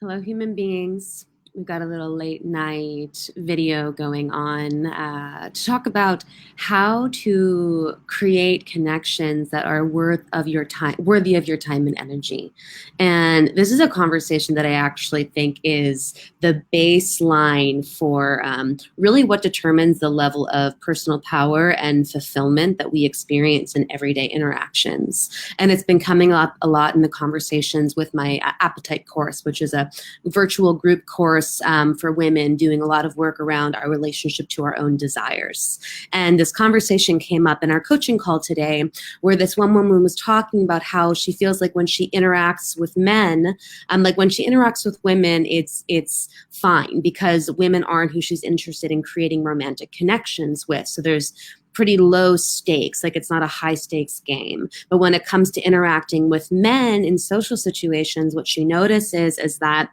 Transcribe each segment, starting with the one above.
Hello, human beings. We've got a little late night video going on to talk about how to create connections that are worthy of your time and energy. And this is a conversation that I actually think is the baseline for really what determines the level of personal power and fulfillment that we experience in everyday interactions. And it's been coming up a lot in the conversations with my appetite course, which is a virtual group course for women doing a lot of work around our relationship to our own desires. And this conversation came up in our coaching call today, where this one woman was talking about how she feels like when she interacts with men, like when she interacts with women, it's fine because women aren't who she's interested in creating romantic connections with. So there's pretty low stakes, like it's not a high stakes game. But when it comes to interacting with men in social situations, what she notices is that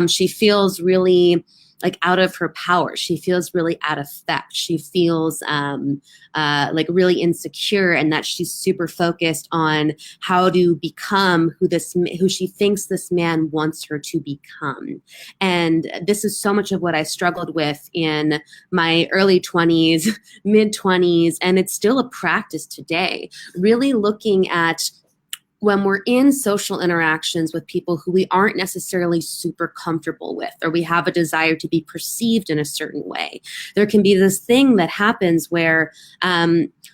she feels really like out of her power. She feels really out of effect. She feels like really insecure, and that she's super focused on how to become who she thinks this man wants her to become. And this is so much of what I struggled with in my early 20s, mid 20s, and it's still a practice today. Really looking at when we're in social interactions with people who we aren't necessarily super comfortable with, or we have a desire to be perceived in a certain way, there can be this thing that happens where,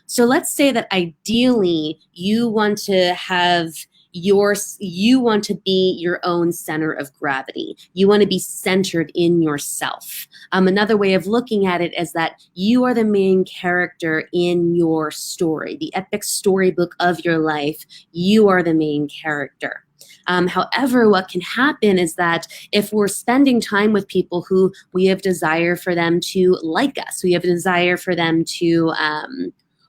so let's say that ideally you want to be your own center of gravity. You want to be centered in yourself. Another way of looking at it is that you are the main character in your story, the epic storybook of your life. You are the main character. However, what can happen is that if we're spending time with people who we have desire for them to like us, we have a desire for them to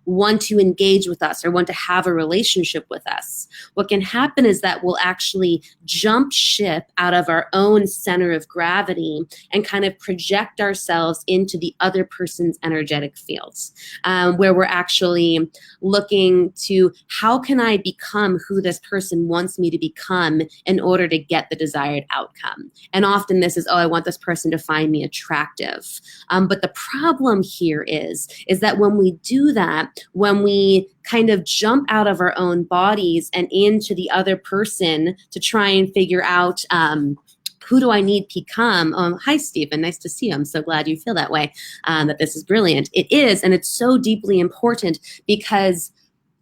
want to engage with us or want to have a relationship with us, what can happen is that we'll actually jump ship out of our own center of gravity and kind of project ourselves into the other person's energetic fields, where we're actually looking to how can I become who this person wants me to become in order to get the desired outcome. And often this is, oh, I want this person to find me attractive. But the problem here is that when we do that, when we kind of jump out of our own bodies and into the other person to try and figure out who do I need to become? Hi, Stephen. Nice to see you. I'm so glad you feel that way, that this is brilliant. It is, and it's so deeply important because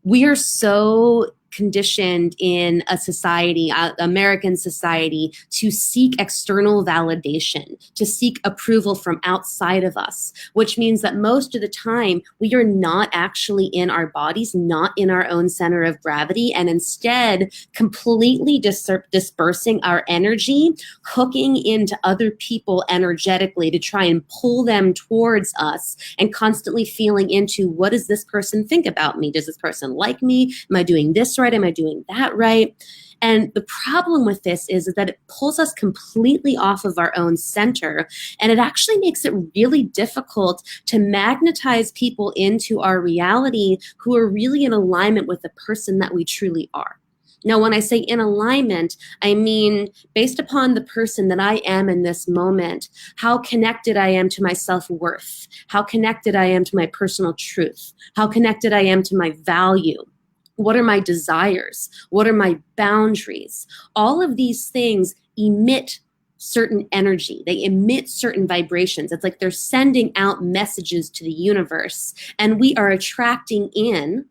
we are so conditioned in a society, American society, to seek external validation, to seek approval from outside of us, which means that most of the time we are not actually in our bodies, not in our own center of gravity, and instead completely dispersing our energy, hooking into other people energetically to try and pull them towards us, and constantly feeling into what does this person think about me? Does this person like me? Am I doing this right? Am I doing that right? And the problem with this is that it pulls us completely off of our own center. And it actually makes it really difficult to magnetize people into our reality who are really in alignment with the person that we truly are. Now, when I say in alignment, I mean based upon the person that I am in this moment, how connected I am to my self-worth, how connected I am to my personal truth, how connected I am to my value. What are my desires? What are my boundaries? All of these things emit certain energy. They emit certain vibrations. It's like they're sending out messages to the universe, and we are attracting in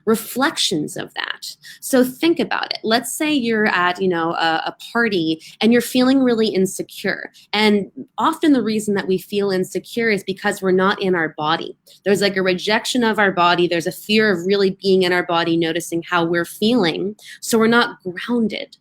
reflections of that. So think about it. Let's say you're at, a party and you're feeling really insecure. And often the reason that we feel insecure is because we're not in our body. There's like a rejection of our body. There's a fear of really being in our body, noticing how we're feeling. So we're not grounded.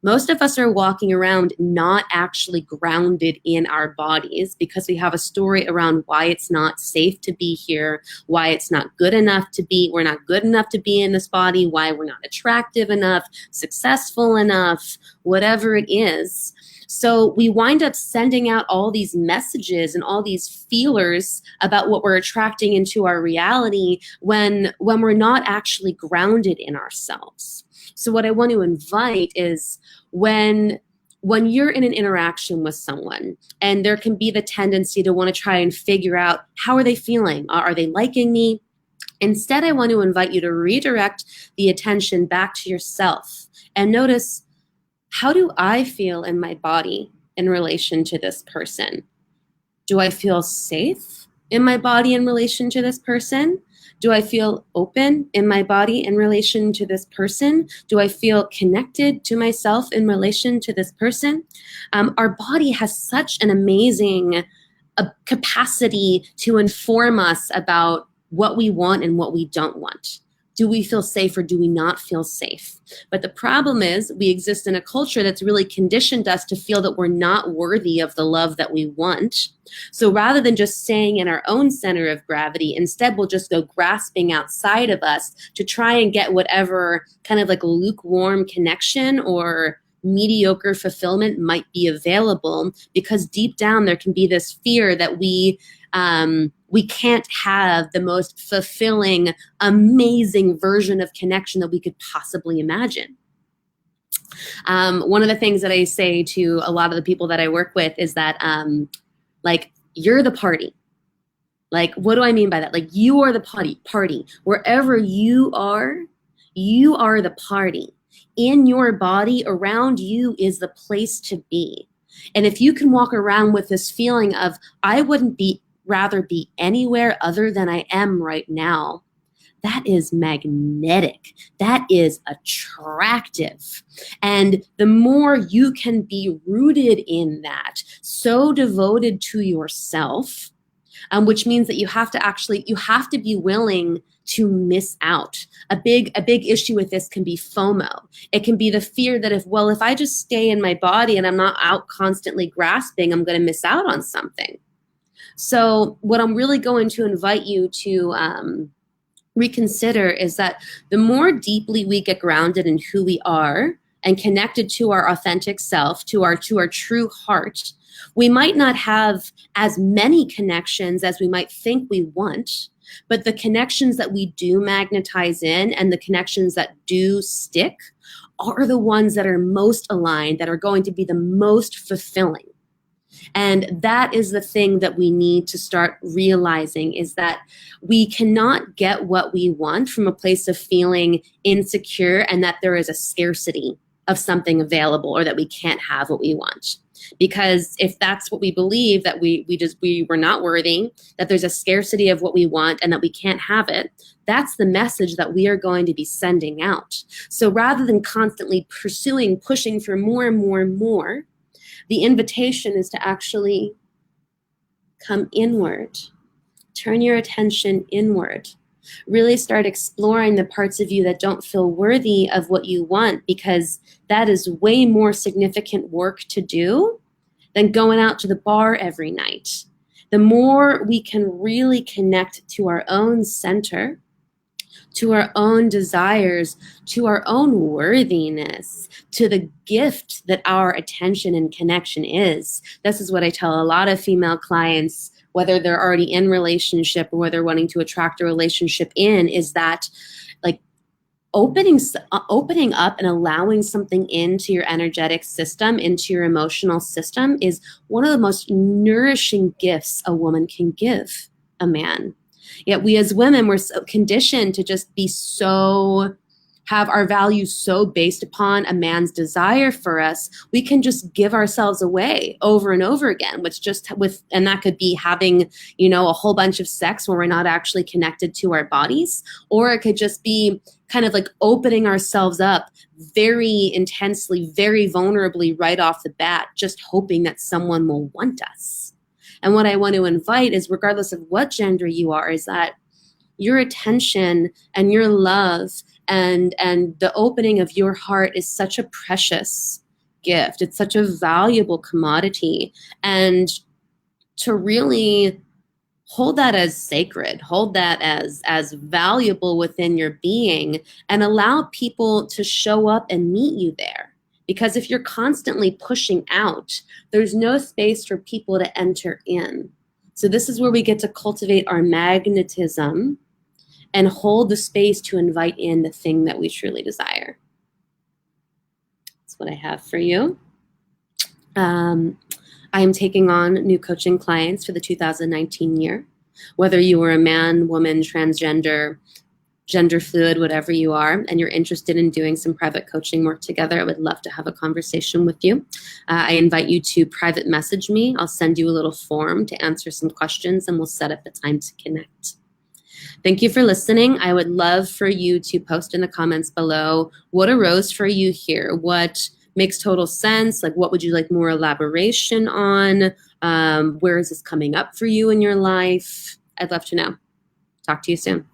Most of us are walking around not actually grounded in our bodies because we have a story around why it's not safe to be here, why it's not good enough to be, we're not good enough to be in this body, why we're not attractive enough, successful enough, whatever it is. So we wind up sending out all these messages and all these feelers about what we're attracting into our reality when we're not actually grounded in ourselves. So what I want to invite is when when you're in an interaction with someone, and there can be the tendency to want to try and figure out, how are they feeling? Are they liking me? Instead, I want to invite you to redirect the attention back to yourself and notice, how do I feel in my body in relation to this person? Do I feel safe in my body in relation to this person? Do I feel open in my body in relation to this person? Do I feel connected to myself in relation to this person? Our body has such an amazing capacity to inform us about what we want and what we don't want. Do we feel safe or do we not feel safe? But the problem is, we exist in a culture that's really conditioned us to feel that we're not worthy of the love that we want. So rather than just staying in our own center of gravity, instead we'll just go grasping outside of us to try and get whatever kind of like lukewarm connection or mediocre fulfillment might be available, because deep down there can be this fear that we can't have the most fulfilling, amazing version of connection that we could possibly imagine. One of the things that I say to a lot of the people that I work with is that, like, you're the party. Like, what do I mean by that? Like, you are the party. Wherever you are the party. In your body, around you is the place to be. And if you can walk around with this feeling of, I wouldn't rather be anywhere other than I am right now, that is magnetic. That is attractive. And the more you can be rooted in that, so devoted to yourself, which means that you have to be willing to miss out. A big issue with this can be FOMO. It can be the fear that if I just stay in my body and I'm not out constantly grasping, I'm going to miss out on something. So what I'm really going to invite you to reconsider is that the more deeply we get grounded in who we are and connected to our authentic self, to our true heart, we might not have as many connections as we might think we want, but the connections that we do magnetize in and the connections that do stick are the ones that are most aligned, that are going to be the most fulfilling. And that is the thing that we need to start realizing, is that we cannot get what we want from a place of feeling insecure and that there is a scarcity of something available, or that we can't have what we want. Because if that's what we believe, that we were not worthy, that there's a scarcity of what we want and that we can't have it, that's the message that we are going to be sending out. So rather than constantly pushing for more and more and more, the invitation is to actually come inward. Turn your attention inward. Really start exploring the parts of you that don't feel worthy of what you want, because that is way more significant work to do than going out to the bar every night. The more we can really connect to our own center, to our own desires, to our own worthiness, to the gift that our attention and connection is. This is what I tell a lot of female clients, whether they're already in relationship or whether they're wanting to attract a relationship in, is that, like, opening up and allowing something into your energetic system, into your emotional system, is one of the most nourishing gifts a woman can give a man. Yet we as women, we're so conditioned to just have our values so based upon a man's desire for us, we can just give ourselves away over and over again, and that could be having, a whole bunch of sex where we're not actually connected to our bodies, or it could just be kind of like opening ourselves up very intensely, very vulnerably right off the bat, just hoping that someone will want us. And what I want to invite is, regardless of what gender you are, is that your attention and your love and the opening of your heart is such a precious gift. It's such a valuable commodity. And to really hold that as sacred, hold that as valuable within your being, and allow people to show up and meet you there. Because if you're constantly pushing out, there's no space for people to enter in. So this is where we get to cultivate our magnetism and hold the space to invite in the thing that we truly desire. That's what I have for you. Um, I am taking on new coaching clients for the 2019 year. Whether you are a man, woman, transgender, gender fluid, whatever you are, and you're interested in doing some private coaching work together, I would love to have a conversation with you. I invite you to private message me. I'll send you a little form to answer some questions, and we'll set up a time to connect. Thank you for listening. I would love for you to post in the comments below what arose for you here. What makes total sense? Like, what would you like more elaboration on? Where is this coming up for you in your life? I'd love to know. Talk to you soon.